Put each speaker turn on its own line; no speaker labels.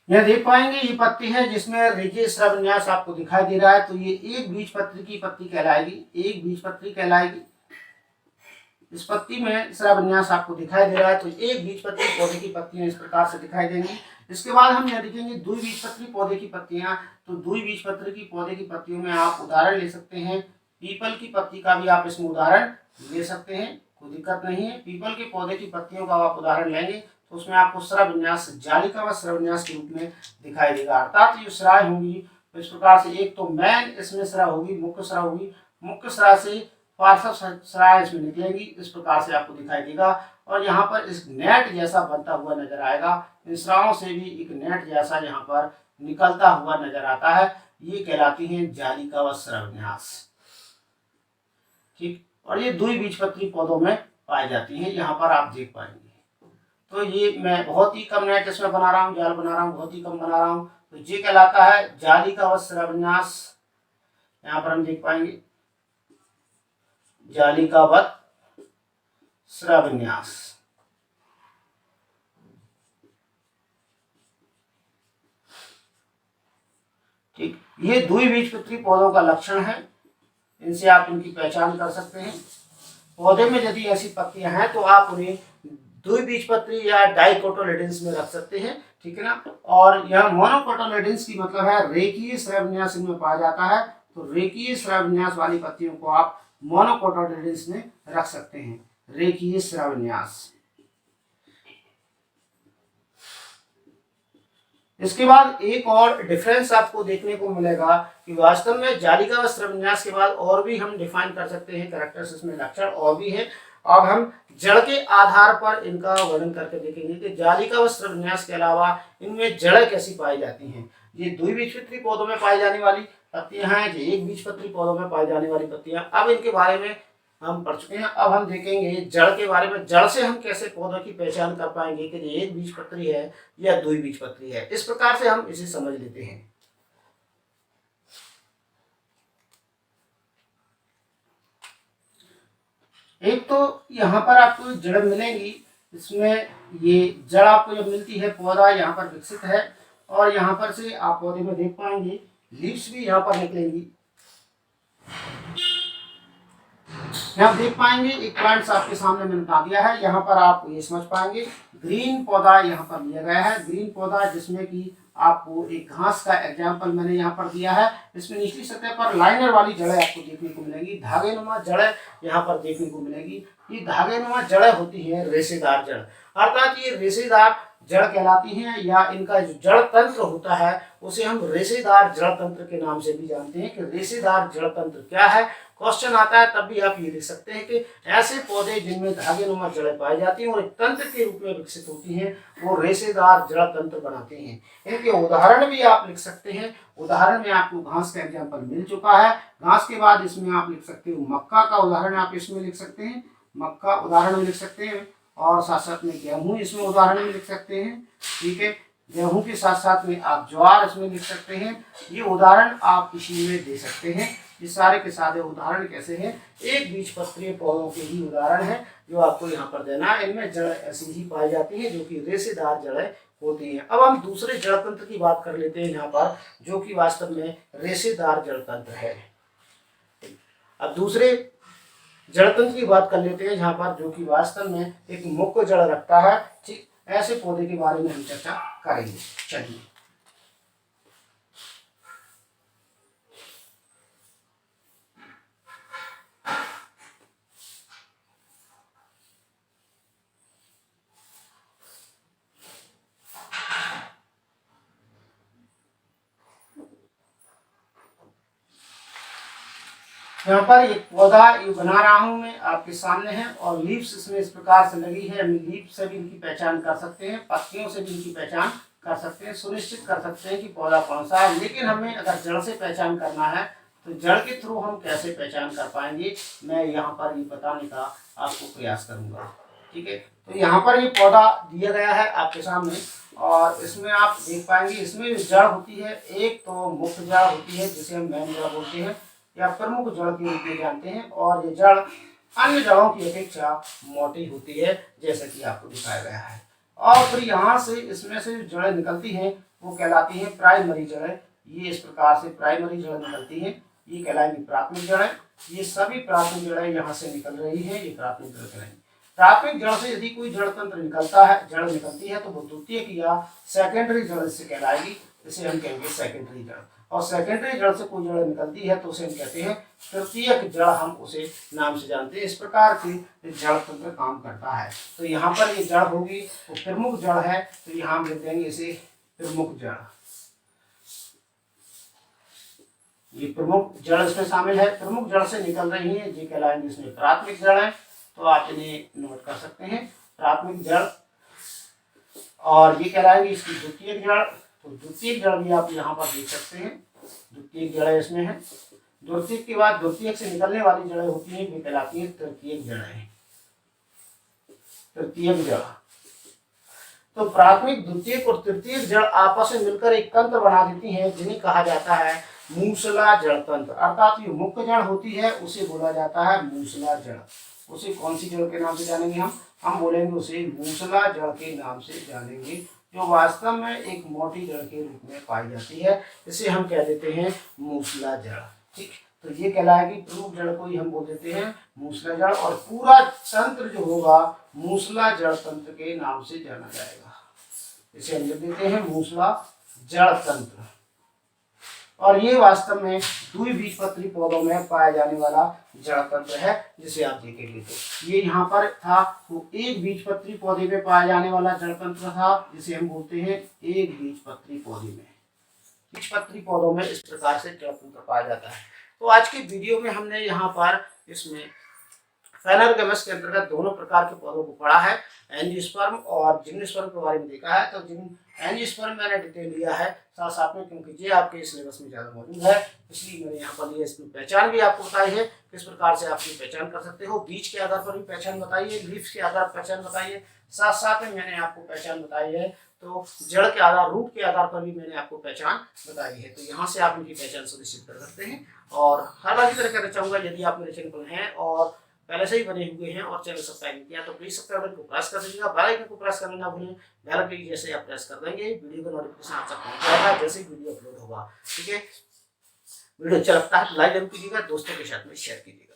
यह देख पाएंगे ये पत्ती है जिसमें रेखीय स्राव विन्यास आपको दिखाई दे रहा है, तो ये एक बीजपत्री की पत्ती कहलाएगी, एक बीजपत्री कहलाएगी। इस पत्ती में स्राव विन्यास आपको दिखाई दे रहा है, तो एक बीजपत्री पौधे की पत्तियां इस प्रकार से दिखाई देंगी। इसके बाद हम यह देखेंगे द्विबीजपत्री पौधे की पत्तियां। तो द्विबीजपत्री की पौधे की पत्तियों में आप उदाहरण ले सकते हैं, पीपल की पत्ती का भी आप इसमें उदाहरण ले सकते हैं, कोई दिक्कत नहीं है। पीपल के पौधे की पत्तियों का आप उदाहरण लेंगे तो उसमें आपको स्राव विन्यास जालिका व स्राव विन्यास के रूप में दिखाई देगा, अर्थात ये स्राव होंगी तो इस प्रकार से, एक तो मैन इसमें स्राव होगी, मुख्य स्राव होगी, मुख्य स्राव से पार्श्व स्राव इसमें निकलेंगी, इस प्रकार से आपको दिखाई देगा। और यहाँ पर इस नेट जैसा बनता हुआ नजर आएगा, इन स्रावों से भी एक नेट जैसा यहाँ पर निकलता हुआ नजर आता है, ये कहलाती है जालिका व स्राव विन्यास। ठीक, और ये द्विबीजपत्री पौधों में पाई जाती है, यहाँ पर आप देख पाएंगे। तो ये मैं बहुत ही कम नेट इसमें बना रहा हूँ, जाल बना रहा हूँ, बहुत ही कम बना रहा हूँ, तो ये कहलाता है जालिका व स्राव विन्यास। यहाँ पर हम देख पाएंगे जालिकावत स्राव विन्यास। ठीक, ये द्विबीजपत्री पौधों का लक्षण है, इनसे आप इनकी पहचान कर सकते हैं। पौधे में यदि ऐसी पत्तियां हैं तो आप उन्हें द्विबीजपत्री या डाइकोटिलेडन्स में रख सकते हैं, ठीक है ना। और यह मोनोकोटिलेडन्स की मतलब है रेखीय स्राव विन्यास इनमें पाया जाता है, तो रेखीय स्राव विन्यास वाली पत्तियों को आप मोनोकोटिलेडन्स में रख सकते हैं, रेखीय स्राव विन्यास। इसके बाद एक और डिफरेंस आपको देखने को मिलेगा कि वास्तव में जालिका व स्राव विन्यास के बाद और भी हम डिफाइन कर सकते हैं कैरेक्टर्स, इसमें लक्षण और भी है। अब हम जड़ के आधार पर इनका वर्णन करके देखेंगे कि जालिका व स्राव विन्यास के अलावा इनमें जड़ें कैसी पाई जाती हैं। ये द्विबीजपत्री पौधों में पाई जाने वाली पत्तियां हैं, ये एक बीजपत्री पौधों में पाई जाने वाली पत्तियां। अब इनके बारे में हम पढ़ चुके हैं, अब हम देखेंगे जड़ के बारे में। जड़ से हम कैसे पौधों की पहचान कर पाएंगे कि ये एक बीजपत्री है या द्विबीजपत्री है, इस प्रकार से हम इसे समझ लेते हैं। एक तो यहाँ पर आपको जड़ मिलेंगी, इसमें ये जड़ आपको जब मिलती है, पौधा यहाँ पर विकसित है और यहाँ पर से आप पौधे में देख पाएंगे लीव्स भी यहाँ पर निकलेंगी। यहाँ देख पाएंगे एक प्लांट्स आपके सामने मैंने बता दिया है, यहाँ पर आप ये समझ पाएंगे ग्रीन पौधा यहाँ पर लिया गया है, ग्रीन पौधा जिसमें कि आपको एक घास का एग्जाम्पल मैंने यहाँ पर दिया है। इसमें निचली सतह पर लाइनर वाली जड़ें आपको देखने को मिलेंगी, धागे नुमा जड़ें यहाँ पर देखने को मिलेगी। ये धागे नुमा जड़ें होती हैं रेशेदार जड़, अर्थात ये रेशेदार जड़ कहलाती हैं, या इनका जो जड़ तंत्र होता है उसे हम रेशेदार जड़ तंत्र के नाम से भी जानते हैं कि रेशेदार जड़ तंत्र क्या है। क्वेश्चन आता है तब भी आप ये लिख सकते हैं कि ऐसे पौधे जिनमें धागे नुमा जड़ें पाई जाती हैं और एक तंत्र के रूप में विकसित होती हैं, वो रेशेदार जड़ तंत्र बनाते हैं। इनके उदाहरण भी आप लिख सकते हैं। उदाहरण में आपको घास का एग्जाम्पल मिल चुका है, घास के बाद इसमें आप लिख सकते हो मक्का का उदाहरण आप इसमें लिख सकते हैं, मक्का उदाहरण में लिख सकते हैं, और साथ साथ में गेहूं इसमें उदाहरण में लिख सकते हैं। ठीक है, गेहूं के साथ साथ में आप ज्वार इसमें लिख सकते हैं। ये उदाहरण आप इसी में दे सकते हैं। ये सारे के सारे उदाहरण कैसे हैं, एक बीजपत्रीय पौधों के ही उदाहरण है जो आपको यहाँ पर देना है। इनमें जड़ ऐसी ही पाई जाती है जो कि रेशेदार जड़ें होती हैं। अब हम दूसरे जड़ तंत्र की बात कर लेते हैं यहाँ पर, जो कि वास्तव में रेशेदार जड़ तंत्र है। अब दूसरे जड़ तंत्र की बात कर लेते हैं जहाँ पर, जो कि वास्तव में एक मुख्य जड़ रखता है। ठीक, ऐसे पौधे के बारे में हम चर्चा करेंगे। चलिए, यहाँ पर एक पौधा ये बना रहा हूं मैं आपके सामने है, और लीव्स इसमें इस प्रकार से लगी है। हम लीव्स से भी इनकी पहचान कर सकते हैं, पत्तियों से भी इनकी पहचान कर सकते हैं, सुनिश्चित कर सकते हैं कि पौधा कौन सा है। लेकिन हमें अगर जड़ से पहचान करना है तो जड़ के थ्रू हम कैसे पहचान कर पाएंगे, मैं यहाँ पर ये बताने का आपको प्रयास करूंगा। ठीक है, तो यहाँ पर ये पौधा दिया गया है आपके सामने, और इसमें आप देख पाएंगे इसमें जड़ होती है, एक तो मुख्य जड़ होती है जिसे हम मेन जड़ बोलते हैं या प्रमुख जड़ के रूप में जानते हैं, और ये जड़ अन्य जड़ों की अपेक्षा मोटी होती है जैसा कि आपको दिखाया गया है। और फिर यहाँ से इसमें से जड़ें निकलती हैं वो कहलाती है प्राइमरी जड़ें। ये इस प्रकार से प्राइमरी जड़ें निकलती हैं, ये कहलाएंगी प्राथमिक जड़ें। ये सभी प्राथमिक जड़ें यहाँ से निकल रही हैं, ये प्राथमिक जड़ कहलाएंगी। प्राथमिक जड़ से यदि कोई जड़ तंत्र निकलता है, जड़ निकलती है, तो वो द्वितीयक या सेकेंडरी जड़ से कहलाएगी, इसे हम कहेंगे सेकेंडरी जड़। और सेकेंडरी जड़ से कोई जड़ निकलती है तो उसे हम कहते हैं तृतीयक जड़, हम उसे नाम से जानते हैं। इस प्रकार की जड़ तंत्र काम करता है। तो यहाँ पर ये जड़ होगी वो प्रमुख जड़ है, तो यहाँ हम लिख देंगे इसे प्रमुख जड़। ये प्रमुख जड़ इसमें शामिल है, प्रमुख जड़ से निकल रही है, ये कहलाएंगे इसमें प्राथमिक जड़ है। तो आप इन्हें नोट कर सकते हैं, प्राथमिक जड़। और ये कहलाएंगे इसकी द्वितीयक जड़। तो द्वितीयक जड़ भी आप यहाँ पर देख सकते हैं, द्वितीयक जड़ इसमें है। द्वितीयक के बाद द्वितीयक से निकलने वाली जड़ें होती हैं, वे कहलाती हैं तृतीयक जड़ें, तृतीयक जड़। तो प्राथमिक, द्वितीयक और तृतीयक जड़ आपस में मिलकर एक तंत्र बना देती हैं, जिन्हें कहा जाता है मूसला जड़ तंत्र। अर्थात जो मुख्य जड़ होती है उसे बोला जाता है मूसला जड़। उसे कौन सी जड़ के नाम से जानेंगे हम बोलेंगे उसे मूसला जड़ के नाम से जानेंगे, जो वास्तव में एक मोटी जड़ के रूप में पाई जाती है। इसे हम कह देते हैं मूसला जड़। ठीक, तो ये कहलाएगी प्रमुख जड़ को ही हम बोल देते हैं मूसला जड़, और पूरा तंत्र जो होगा मूसला जड़ तंत्र के नाम से जाना जाएगा। इसे हम लिख देते हैं मूसला जड़ तंत्र। और ये वास्तव में द्विबीजपत्री पौधों में पाया जाने वाला जड़ तंत्र है, जिसे आप देखेंगे। तो ये यहाँ पर था वो एक बीजपत्री पौधे में पाया जाने वाला जड़ तंत्र था, जिसे हम बोलते हैं एक बीजपत्री पौधे में। बीजपत्री पौधों में इस प्रकार से जड़ तंत्र पाया जाता है। तो आज की वीडियो में हमने यहाँ पर इसमें फेनर्गेमस के अंतर्गत दोनों प्रकार के पौधों को पढ़ा है, एंजियोस्पर्म और जिम्नोस्पर्म के बारे में देखा है। तो एंजियोस्पर्म मैंने डिटेल लिया है साथ साथ में, क्योंकि ये आपके सिलेबस में ज़्यादा मौजूद है, इसलिए मैंने यहाँ पर लिया। इसमें पहचान भी आपको बताई है, किस प्रकार से आप ये पहचान कर सकते हो। बीज के आधार पर भी पहचान बताइए, लीव्स के आधार पर पहचान बताइए, साथ साथ में मैंने आपको पहचान बताई है तो जड़ के आधार, रूट के आधार पर भी मैंने आपको पहचान बताई है। तो यहाँ से आप इनकी पहचान सुनिश्चित कर सकते हैं। और हर बार की तरह कहना चाहूँगा, यदि आप मेरे चैनल पर हैं और पहले से ही बने हुए हैं और चैनल सब्सक्राइब नहीं किया तो प्लीज सब्सक्राइब बटन को प्रेस कर दीजिएगा, बेल आइकन को प्रेस करना ना भूलें। बेल आइकन जैसे आप प्रेस कर देंगे वीडियो का नोटिफिकेशन आप तक पहुंच जाएगा जैसे ही वीडियो अपलोड होगा। ठीक है, वीडियो अच्छा लगता है तो लाइक जरूर कीजिएगा, दोस्तों के साथ में शेयर कीजिएगा।